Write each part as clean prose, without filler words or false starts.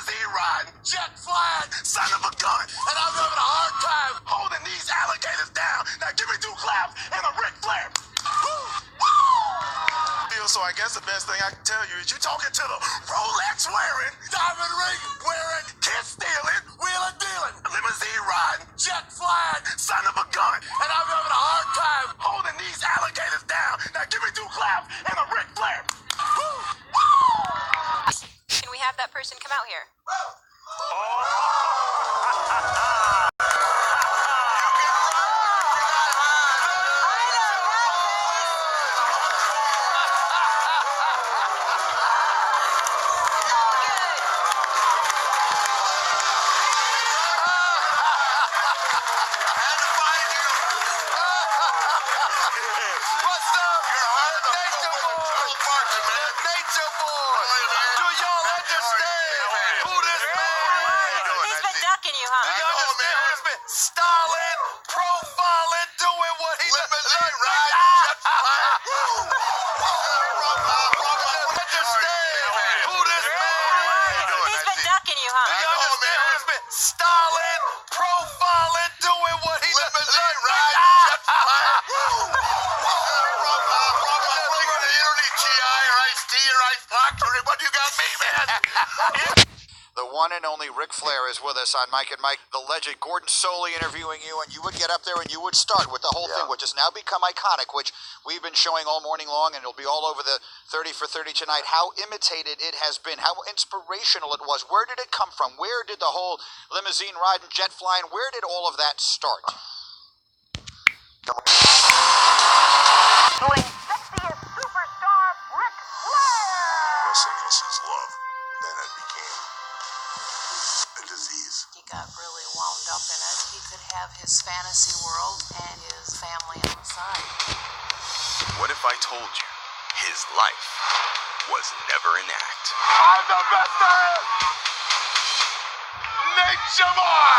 limousine riding, jet flying, son of a gun. And I'm having a hard time holding these alligators down. Now give me 2 claps and a RIC Flair. So I guess the best thing I can tell you is you talking to the Rolex wearing, diamond ring wearing, kiss stealing, wheeling dealing, limousine riding, jet flying, son of a gun. And I'm having a hard time holding these alligators down. Now give me 2 claps and a RIC Flair. Can we have that person come out here? Styling, profiling, doing what he does. Understand who this man is. He's been ducking you, huh? Do you understand who this man? Styling, profiling, doing what he does. What you got me, man? The one and only Ric Flair is with us on Mike and Mike. The legend Gordon Soley interviewing you, and you would get up there and you would start with the whole thing, which has now become iconic, which we've been showing all morning long, and it'll be all over the 30 for 30 tonight. How imitated it has been, how inspirational it was. Where did it come from? Where did the whole limousine ride and jet flying, where did all of that start? Doing sexiest superstar Ric Flair! Wrestling was his love. Then it became a disease. He got really wound up in it. He could have his fantasy world and his family on the side. What if I told you his life was never an act? I'm the best there is! Nature Boy!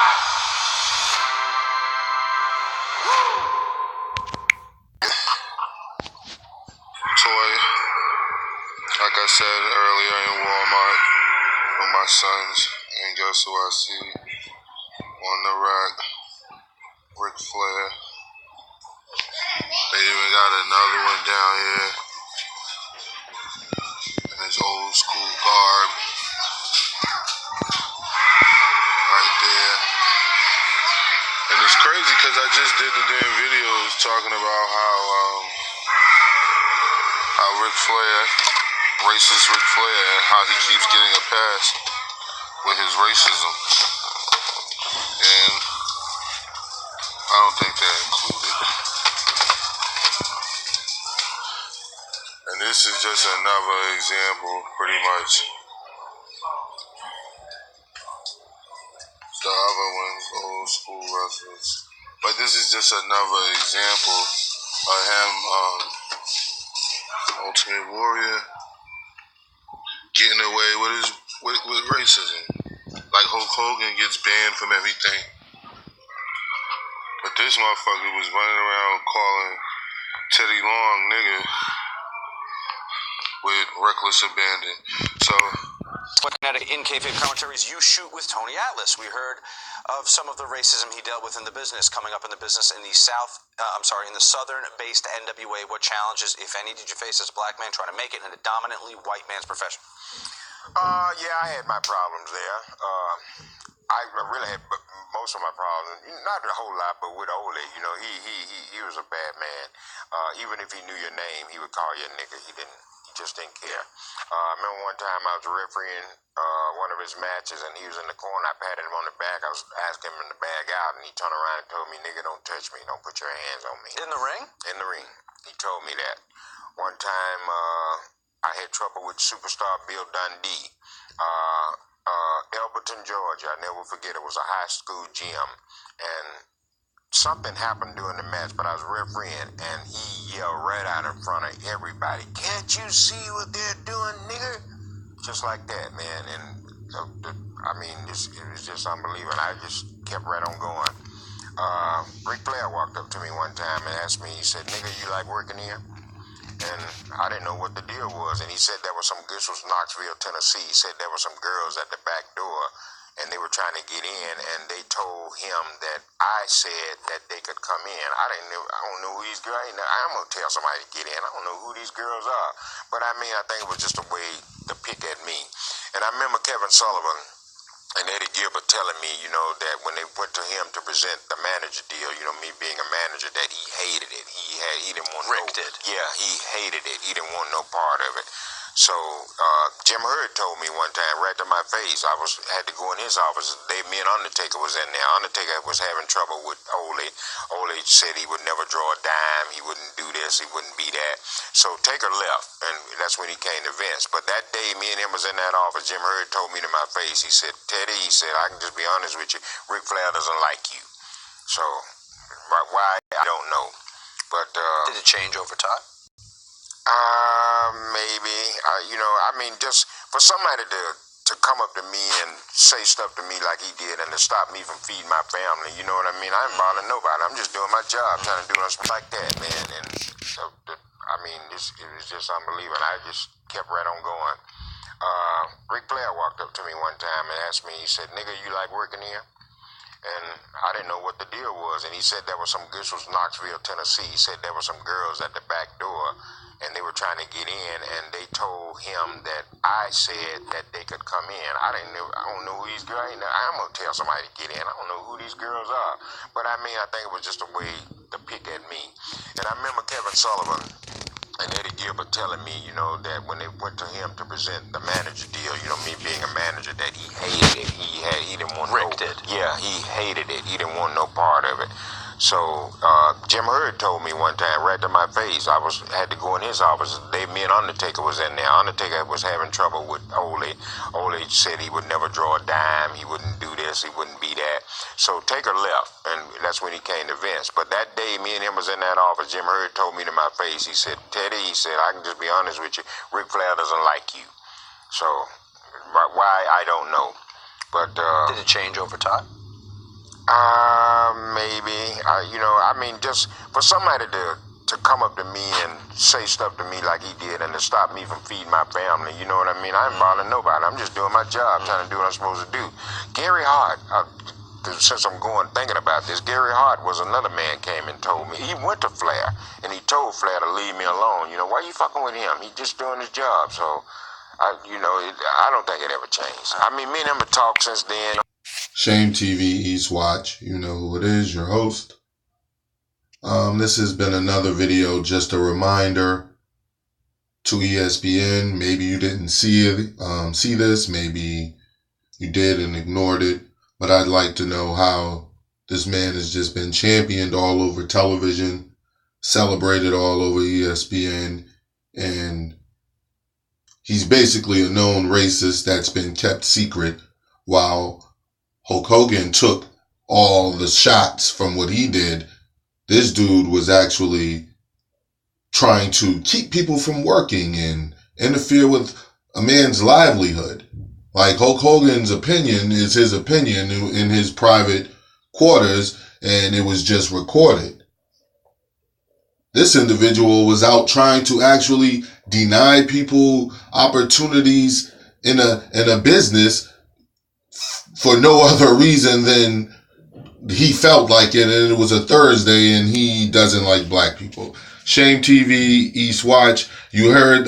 Toy, like I said earlier, in Walmart with my sons, and guess who I see on the rack? Ric Flair. They even got another one down here in his old school garb, right there. And it's crazy because I just did the damn videos talking about how Ric Flair, racist Ric Flair, and how he keeps getting a pass with his racism. And I don't think they're included. And this is just another example, pretty much. The other ones, old school wrestlers. But this is just another example of him, Ultimate Warrior, getting away with racism. Like Hulk Hogan gets banned from everything. But this motherfucker was running around calling Teddy Long nigga with reckless abandon. So In kayfabe commentaries, you shoot with Tony Atlas. We heard of some of the racism he dealt with in the business, coming up in the business in the in the southern-based NWA. What challenges, if any, did you face as a black man trying to make it in a dominantly white man's profession? Yeah, I had my problems there. I really had most of my problems, not a whole lot, but with Ole, he was a bad man. Even if he knew your name, he would call you a nigga. He just didn't care. I remember one time I was refereeing one of his matches, and he was in the corner. I patted him on the back. I was asking him to bag out, and he turned around and told me, "Nigga, don't touch me. Don't put your hands on me." In the ring? In the ring. He told me that. One time, I had trouble with superstar Bill Dundee. Elberton, Georgia. I never forget. It was a high school gym, and something happened during the match, but I was refereeing, and he yelled right out in front of everybody, "Can't you see what they're doing, nigga?" Just like that, man. And it was just unbelievable. I just kept right on going. Ric Flair walked up to me one time and asked me, he said, "Nigga, you like working here?" and I didn't know what the deal was. And he said there was some, this was Knoxville, Tennessee. He said there were some girls at the back door, and they were trying to get in, and they told him that I said that they could come in. I don't know who these girls. I'm gonna tell somebody to get in. I don't know who these girls are, but I mean, I think it was just a way to pick at me. And I remember Kevin Sullivan and Eddie Gilbert telling me, you know, that when they went to him to present the manager deal, you know, me being a manager, that he hated it. He didn't want Rick did. Yeah, he hated it. He didn't want no part of it. So Jim Hurd told me one time right to my face, had to go in his office. Me and Undertaker was in there. Undertaker was having trouble with Ole. Ole said he would never draw a dime. He wouldn't do this. He wouldn't be that. So Taker left, and that's when he came to Vince. But that day, me and him was in that office. Jim Hurd told me to my face, he said, Teddy, he said, I can just be honest with you, Ric Flair doesn't like you. So why, I don't know. But did it change over time? Maybe. You know, I mean, just for somebody to come up to me and say stuff to me like he did and to stop me from feeding my family, you know what I mean? I ain't bothering nobody. I'm just doing my job, trying to do something like that, man. And I mean, it was just unbelievable. I just kept right on going. Ric Flair walked up to me one time and asked me, he said, nigga, you like working here? And I didn't know what the deal was. And he said there was some, this was Knoxville, Tennessee. He said there were some girls at the back door, and they were trying to get in, and they told him that I said that they could come in. I don't know who these girls are. I'm going to tell somebody to get in. I don't know who these girls are. But I mean, I think it was just a way to pick at me. And I remember Kevin Sullivan and Eddie Gilbert telling me, you know, that when they went to him to present the manager deal, you know, me being a manager, that he hated it. He didn't want Rick did. Yeah, he hated it. He didn't want no part of it. So Jim Hurd told me one time right to my face, had to go in his office. Me and Undertaker was in there. Undertaker was having trouble with Ole. Ole said he would never draw a dime. He wouldn't do this. He wouldn't be that. So Taker left, and that's when he came to Vince. But that day, me and him was in that office. Jim Hurd told me to my face, he said, Teddy, he said, I can just be honest with you, Ric Flair doesn't like you. So why, I don't know. But did it change over time? Maybe. You know, I mean, just for somebody to come up to me and say stuff to me like he did and to stop me from feeding my family, you know what I mean? I ain't bothering nobody. I'm just doing my job, trying to do what I'm supposed to do. Gary Hart, since I'm thinking about this, Gary Hart was another man came and told me. He went to Flair, and he told Flair to leave me alone. You know, why you fucking with him? He's just doing his job. So, I don't think it ever changed. I mean, me and him have talked since then. Shame TV East Watch, you know who it is, your host. This has been another video, just a reminder to ESPN. Maybe you didn't see this, maybe you did and ignored it, but I'd like to know how this man has just been championed all over television, celebrated all over ESPN, and he's basically a known racist that's been kept secret while Hulk Hogan took all the shots from what he did. This dude was actually trying to keep people from working and interfere with a man's livelihood. Like, Hulk Hogan's opinion is his opinion in his private quarters, and it was just recorded. This individual was out trying to actually deny people opportunities in a business for no other reason than he felt like it, and it was a Thursday, and he doesn't like black people. Shame TV East Watch. You heard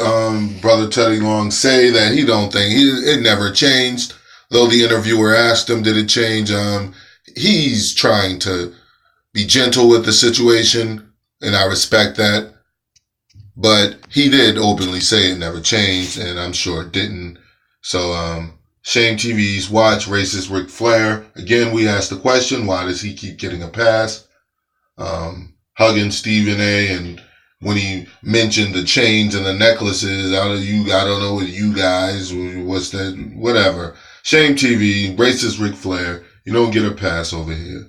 Brother Teddy Long say that he don't think it never changed. Though the interviewer asked him, did it change? He's trying to be gentle with the situation, and I respect that. But he did openly say it never changed, and I'm sure it didn't. So, Shame TV's watch, racist Ric Flair. Again, we asked the question, why does he keep getting a pass? Hugging Stephen A. And when he mentioned the chains and the necklaces, I don't know what you guys, what's that, whatever. Shame TV, racist Ric Flair. You don't get a pass over here.